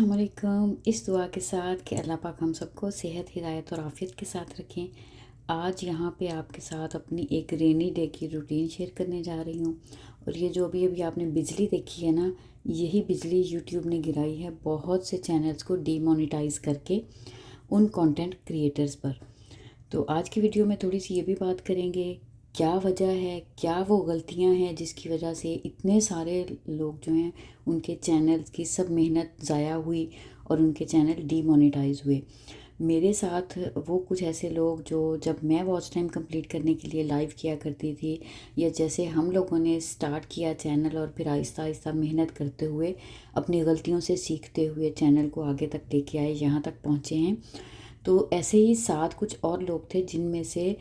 अस्सलामुअलैकुम। इस दुआ के साथ कि अल्लाह पाक हम सबको सेहत, हिदायत और आफ़ियत के साथ रखें। आज यहाँ पे आपके साथ अपनी एक रेनी डे की रूटीन शेयर करने जा रही हूँ। और ये जो अभी अभी आपने बिजली देखी है ना, यही बिजली यूट्यूब ने गिराई है बहुत से चैनल्स को डीमोनेटाइज़ करके उन कंटेंट क्रिएटर्स पर। तो आज की वीडियो में थोड़ी सी ये भी बात करेंगे क्या वजह है, क्या वो गलतियां हैं जिसकी वजह से इतने सारे लोग जो हैं उनके चैनल्स की सब मेहनत ज़ाया हुई और उनके चैनल डीमोनेटाइज हुए। मेरे साथ वो कुछ ऐसे लोग जो जब मैं वॉच टाइम कंप्लीट करने के लिए लाइव किया करती थी, या जैसे हम लोगों ने स्टार्ट किया चैनल और फिर आहिस्ता आहिस्ता मेहनत करते हुए अपनी गलतियों से सीखते हुए चैनल को आगे तक लेके आए, यहाँ तक पहुँचे हैं। तो ऐसे ही साथ कुछ और लोग थे जिनमें से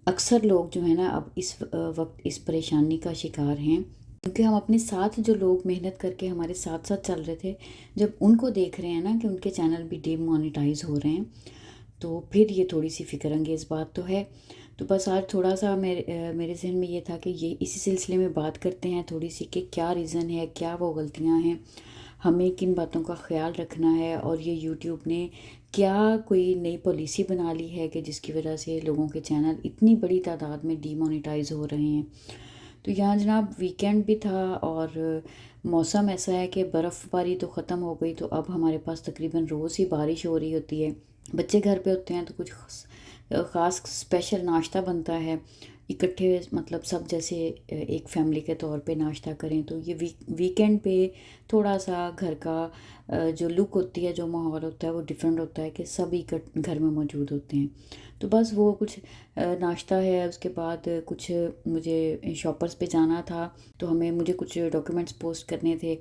अक्सर लोग जो है ना अब इस वक्त इस परेशानी का शिकार हैं, क्योंकि हम अपने साथ जो लोग मेहनत करके हमारे साथ साथ चल रहे थे, जब उनको देख रहे हैं ना कि उनके चैनल भी डीमोनेटाइज हो रहे हैं, तो फिर ये थोड़ी सी फिक्र अंगेज़ बात तो है। तो बस आज थोड़ा सा मेरे जहन में ये था कि ये इसी सिलसिले में बात करते हैं थोड़ी सी कि क्या रीज़न है, क्या वो गलतियां हैं, हमें किन बातों का ख्याल रखना है, और ये यूट्यूब ने क्या कोई नई पॉलिसी बना ली है कि जिसकी वजह से लोगों के चैनल इतनी बड़ी तादाद में डीमोनेटाइज हो रहे हैं। तो यहाँ जनाब वीकेंड भी था और मौसम ऐसा है कि बर्फ़बारी तो ख़त्म हो गई, तो अब हमारे पास तकरीबन रोज़ ही बारिश हो रही होती है। बच्चे घर पे होते हैं तो कुछ ख़ास स्पेशल नाश्ता बनता है इकट्ठे, मतलब सब जैसे एक फैमिली के तौर पे नाश्ता करें। तो ये वीकेंड पे थोड़ा सा घर का जो लुक होती है, जो माहौल होता है वो डिफरेंट होता है कि सब इकट्ठ घर में मौजूद होते हैं। तो बस वो कुछ नाश्ता है, उसके बाद कुछ मुझे शॉपर्स पे जाना था, तो मुझे कुछ डॉक्यूमेंट्स पोस्ट करने थे,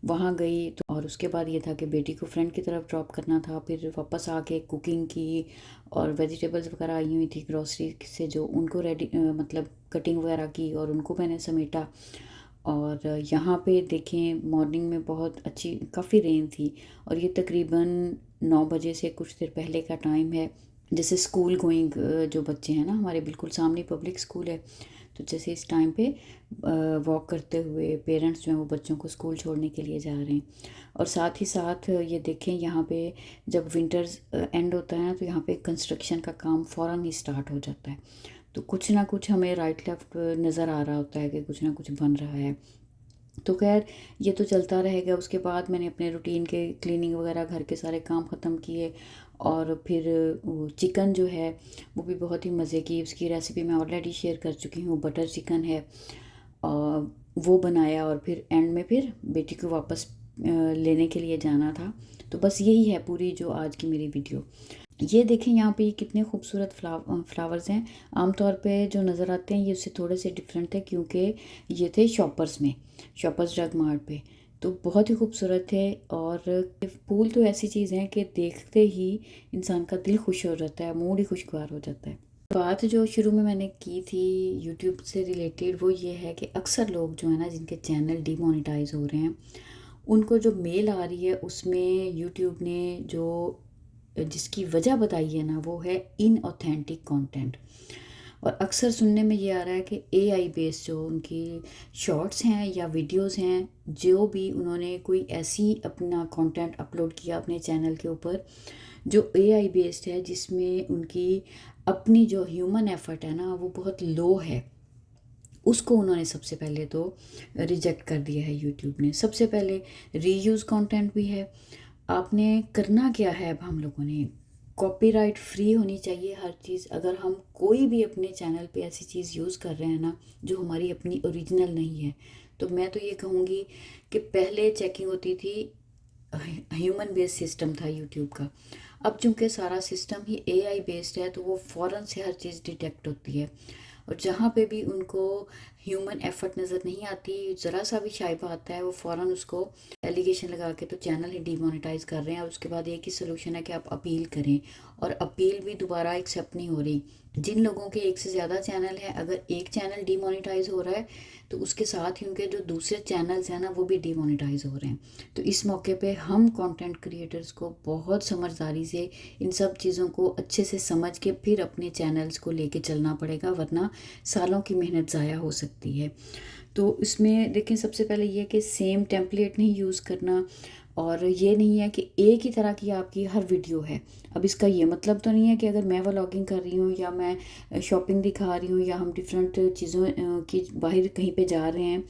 वहाँ गई। तो और उसके बाद ये था कि बेटी को फ्रेंड की तरफ ड्रॉप करना था, फिर वापस आके कुकिंग की और वेजिटेबल्स वगैरह आई हुई थी ग्रोसरी से, जो उनको रेडी मतलब कटिंग वगैरह की और उनको मैंने समेटा। और यहाँ पे देखें मॉर्निंग में बहुत अच्छी काफ़ी रेन थी, और ये तकरीबन 9 बजे से कुछ देर पहले का टाइम है। जैसे स्कूल गोइंग जो बच्चे हैं ना, हमारे बिल्कुल सामने पब्लिक स्कूल है, तो जैसे इस टाइम पे वॉक करते हुए पेरेंट्स जो हैं वो बच्चों को स्कूल छोड़ने के लिए जा रहे हैं। और साथ ही साथ ये देखें यहाँ पे जब विंटर्स एंड होता है ना, तो यहाँ पे कंस्ट्रक्शन का काम फ़ौरन ही स्टार्ट हो जाता है। तो कुछ ना कुछ हमें राइट लेफ़्ट नज़र आ रहा होता है कि कुछ ना कुछ बन रहा है। तो खैर ये तो चलता रहेगा। उसके बाद मैंने अपने रूटीन के क्लीनिंग वगैरह घर के सारे काम ख़त्म किए, और फिर वो चिकन जो है वो भी बहुत ही मज़े की, उसकी रेसिपी मैं ऑलरेडी शेयर कर चुकी हूँ, बटर चिकन है। और वो बनाया, और फिर एंड में फिर बेटी को वापस लेने के लिए जाना था। तो बस यही है पूरी जो आज की मेरी वीडियो। ये देखें यहाँ पे ये कितने खूबसूरत फ्लावर्स हैं। आमतौर पे जो नज़र आते हैं ये उससे थोड़े से डिफरेंट थे, क्योंकि ये थे शॉपर्स में, शॉपर्स ड्रग मार्ट पे। तो बहुत ही खूबसूरत थे। और फूल तो ऐसी चीज़ है कि देखते ही इंसान का दिल खुश हो जाता है, मूड ही खुशगवार हो जाता है। बात जो शुरू में मैंने की थी यूट्यूब से रिलेटेड, वो ये है कि अक्सर लोग जो है ना जिनके चैनल डीमोनेटाइज हो रहे हैं, उनको जो मेल आ रही है उसमें यूट्यूब ने जो जिसकी वजह बताई है ना, वो है इनऑथेंटिक कंटेंट। और अक्सर सुनने में ये आ रहा है कि एआई बेस्ड जो उनकी शॉर्ट्स हैं या वीडियोस हैं, जो भी उन्होंने कोई ऐसी अपना कंटेंट अपलोड किया अपने चैनल के ऊपर जो एआई बेस्ड है, जिसमें उनकी अपनी जो ह्यूमन एफर्ट है ना वो बहुत लो है, उसको उन्होंने सबसे पहले तो रिजेक्ट कर दिया है यूट्यूब ने। सबसे पहले रीयूज़ कंटेंट भी है। आपने करना क्या है, अब हम लोगों ने कॉपीराइट फ्री होनी चाहिए हर चीज़। अगर हम कोई भी अपने चैनल पे ऐसी चीज़ यूज़ कर रहे हैं ना जो हमारी अपनी ओरिजिनल नहीं है, तो मैं तो ये कहूँगी कि पहले चेकिंग होती थी, ह्यूमन बेस्ड सिस्टम था यूट्यूब का। अब चूंकि सारा सिस्टम ही एआई बेस्ड है, तो वो फ़ौरन से हर चीज़ डिटेक्ट होती है, और जहाँ पे भी उनको ह्यूमन एफर्ट नज़र नहीं आती, ज़रा सा भी शाइबा आता है, वो फ़ौरन उसको एलिगेशन लगा के तो चैनल ही डीमोनेटाइज कर रहे हैं। और उसके बाद एक ही सोल्यूशन है कि आप अपील करें, और अपील भी दोबारा एक्सेप्ट नहीं हो रही। जिन लोगों के एक से ज़्यादा चैनल है, अगर एक चैनल डीमोनेटाइज हो रहा है तो उसके साथ ही उनके जो दूसरे चैनल्स हैं ना वो भी डीमोनेटाइज हो रहे हैं। तो इस मौके पे हम कंटेंट क्रिएटर्स को बहुत समझदारी से इन सब चीज़ों को अच्छे से समझ के फिर अपने चैनल्स को लेके चलना पड़ेगा, वरना सालों की मेहनत ज़ाया हो सकती है। तो इसमें देखें सबसे पहले ये कि सेम टेम्पलेट नहीं यूज़ करना, और ये नहीं है कि एक ही तरह की आपकी हर वीडियो है। अब इसका ये मतलब तो नहीं है कि अगर मैं व्लॉगिंग कर रही हूँ या मैं शॉपिंग दिखा रही हूँ या हम डिफरेंट चीज़ों की बाहर कहीं पे जा रहे हैं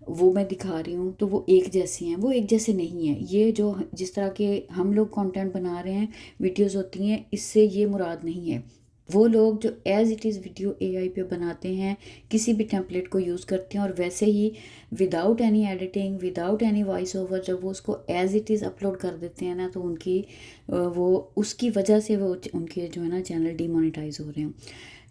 वो मैं दिखा रही हूँ तो वो एक जैसी हैं, वो एक जैसे नहीं है। ये जो जिस तरह के हम लोग कंटेंट बना रहे हैं, वीडियोस होती हैं, इससे ये मुराद नहीं है। वो लोग जो as it is video AI पे बनाते हैं, किसी भी टेम्पलेट को यूज़ करते हैं और वैसे ही without any editing, without any voice over जब वो उसको एज़ इट इज़ अपलोड कर देते हैं ना, तो उनकी वो उसकी वजह से वो उनके जो है ना चैनल डीमोनेटाइज हो रहे हैं।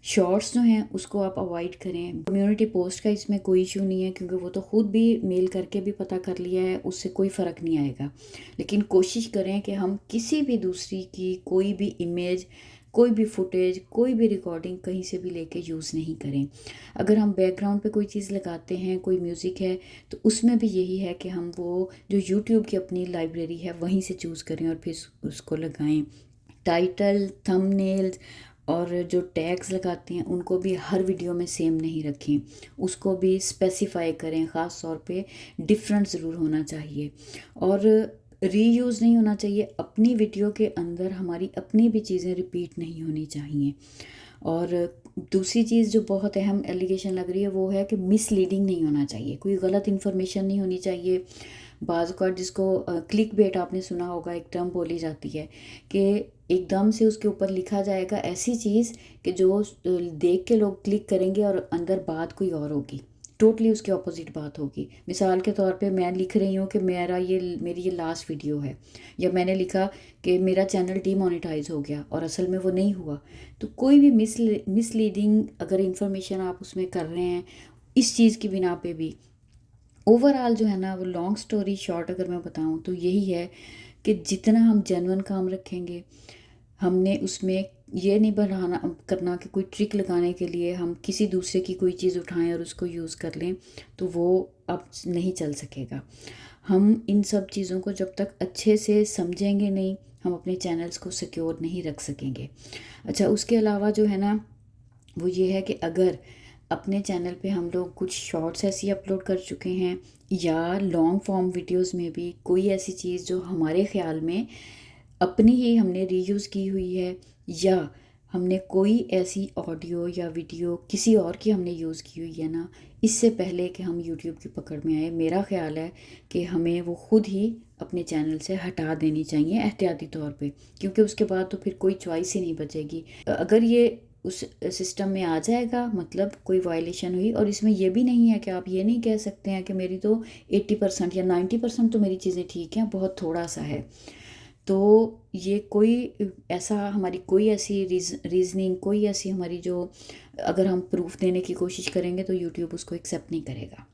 शॉर्ट्स जो हैं उसको आप अवॉइड करें। कम्युनिटी पोस्ट का इसमें कोई इशू नहीं है क्योंकि वो तो ख़ुद भी मेल करके भी पता कर लिया है, उससे कोई फ़र्क नहीं आएगा। लेकिन कोशिश करें कि हम किसी भी दूसरी की कोई भी इमेज, कोई भी फुटेज, कोई भी रिकॉर्डिंग कहीं से भी लेके यूज़ नहीं करें। अगर हम बैकग्राउंड पे कोई चीज़ लगाते हैं, कोई म्यूज़िक है, तो उसमें भी यही है कि हम वो जो यूट्यूब की अपनी लाइब्रेरी है वहीं से चूज़ करें और फिर उसको लगाएं। टाइटल, थंबनेल्स और जो टैग्स लगाते हैं उनको भी हर वीडियो में सेम नहीं रखें, उसको भी स्पेसिफाई करें। ख़ास तौर पे डिफरेंट ज़रूर होना चाहिए और रीयूज़ नहीं होना चाहिए। अपनी वीडियो के अंदर हमारी अपनी भी चीज़ें रिपीट नहीं होनी चाहिए। और दूसरी चीज़ जो बहुत अहम एलिगेशन लग रही है वो है कि मिसलीडिंग नहीं होना चाहिए, कोई गलत इन्फॉर्मेशन नहीं होनी चाहिए। बाज़ औक़ात जिसको क्लिक बेट आपने सुना होगा, एक टर्म बोली जाती है कि एकदम से उसके ऊपर लिखा जाएगा ऐसी चीज़ कि जो देख के लोग क्लिक करेंगे और अंदर बात कोई और होगी, टोटली उसके ऑपोजिट बात होगी। मिसाल के तौर पे मैं लिख रही हूँ कि मेरी ये लास्ट वीडियो है, या मैंने लिखा कि मेरा चैनल डीमोनेटाइज हो गया और असल में वो नहीं हुआ। तो कोई भी मिसलीडिंग अगर इन्फॉर्मेशन आप उसमें कर रहे हैं इस चीज़ की बिना पे भी, ओवरऑल जो है ना वो लॉन्ग स्टोरी शॉर्ट अगर मैं बताऊँ तो यही है कि जितना हम जेन्युइन काम रखेंगे, हमने उसमें ये नहीं बढ़ाना करना कि कोई ट्रिक लगाने के लिए हम किसी दूसरे की कोई चीज़ उठाएं और उसको यूज़ कर लें, तो वो अब नहीं चल सकेगा। हम इन सब चीज़ों को जब तक अच्छे से समझेंगे नहीं, हम अपने चैनल्स को सिक्योर नहीं रख सकेंगे। अच्छा, उसके अलावा जो है ना वो ये है कि अगर अपने चैनल पे हम लोग कुछ शॉर्ट्स ऐसी अपलोड कर चुके हैं या लॉन्ग फॉर्म वीडियोस में भी कोई ऐसी चीज़ जो हमारे ख़्याल में अपनी ही हमने रीयूज़ की हुई है, या हमने कोई ऐसी ऑडियो या वीडियो किसी और की हमने यूज़ की हुई है ना, इससे पहले कि हम यूट्यूब की पकड़ में आए, मेरा ख़्याल है कि हमें वो ख़ुद ही अपने चैनल से हटा देनी चाहिए एहतियाती तौर पे, क्योंकि उसके बाद तो फिर कोई चॉइस ही नहीं बचेगी। अगर ये उस सिस्टम में आ जाएगा मतलब कोई वायलेशन हुई, और इसमें यह भी नहीं है कि आप ये नहीं कह सकते हैं कि मेरी तो 80% या 90% तो मेरी चीज़ें ठीक हैं, बहुत थोड़ा सा है। तो ये कोई ऐसा हमारी कोई ऐसी रीज़निंग कोई ऐसी हमारी जो अगर हम प्रूफ देने की कोशिश करेंगे तो यूट्यूब उसको एक्सेप्ट नहीं करेगा।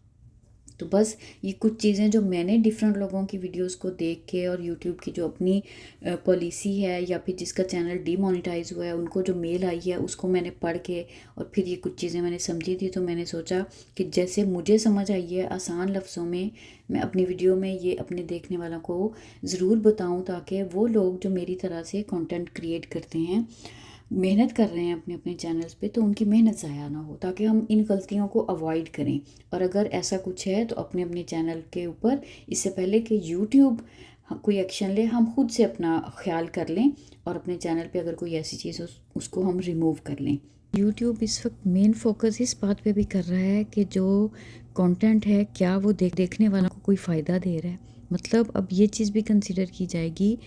तो बस ये कुछ चीज़ें जो मैंने डिफरेंट लोगों की वीडियोस को देख के और यूट्यूब की जो अपनी पॉलिसी है या फिर जिसका चैनल डीमोनेटाइज हुआ है उनको जो मेल आई है उसको मैंने पढ़ के और फिर ये कुछ चीज़ें मैंने समझी थी, तो मैंने सोचा कि जैसे मुझे समझ आई है आसान लफ्ज़ों में मैं अपनी वीडियो में ये अपने देखने वालों को ज़रूर बताऊँ, ताकि वो लोग जो मेरी तरह से कंटेंट क्रिएट करते हैं, मेहनत कर रहे हैं अपने अपने चैनल्स पे, तो उनकी मेहनत ज़ाया ना हो, ताकि हम इन गलतियों को अवॉइड करें। और अगर ऐसा कुछ है तो अपने अपने चैनल के ऊपर इससे पहले कि यूट्यूब कोई एक्शन ले, हम खुद से अपना ख्याल कर लें और अपने चैनल पे अगर कोई ऐसी चीज़ हो उसको हम रिमूव कर लें। यूट्यूब इस वक्त मेन फोकस इस बात पे भी कर रहा है कि जो कंटेंट है क्या वो देखने वालों को कोई फ़ायदा दे रहा है। मतलब अब ये चीज़ भी कंसिडर की जाएगी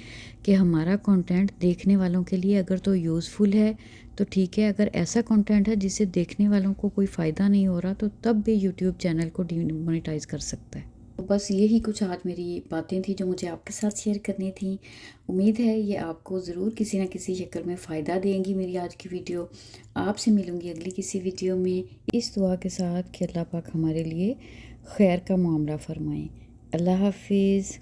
कि हमारा कंटेंट देखने वालों के लिए अगर तो यूज़फुल है तो ठीक है, अगर ऐसा कंटेंट है जिससे देखने वालों को कोई फ़ायदा नहीं हो रहा तो तब भी यूट्यूब चैनल को डीमोनेटाइज कर सकता है। तो बस यही कुछ आज मेरी बातें थी जो मुझे आपके साथ शेयर करनी थी। उम्मीद है ये आपको ज़रूर किसी न किसी शक्ल में फ़ायदा देंगी मेरी आज की वीडियो। आपसे मिलूँगी अगली किसी वीडियो में, इस दुआ के साथ कि अल्लाह पाक हमारे लिए खैर का मामला फ़रमाएँ। अल्लाह हाफ़िज़।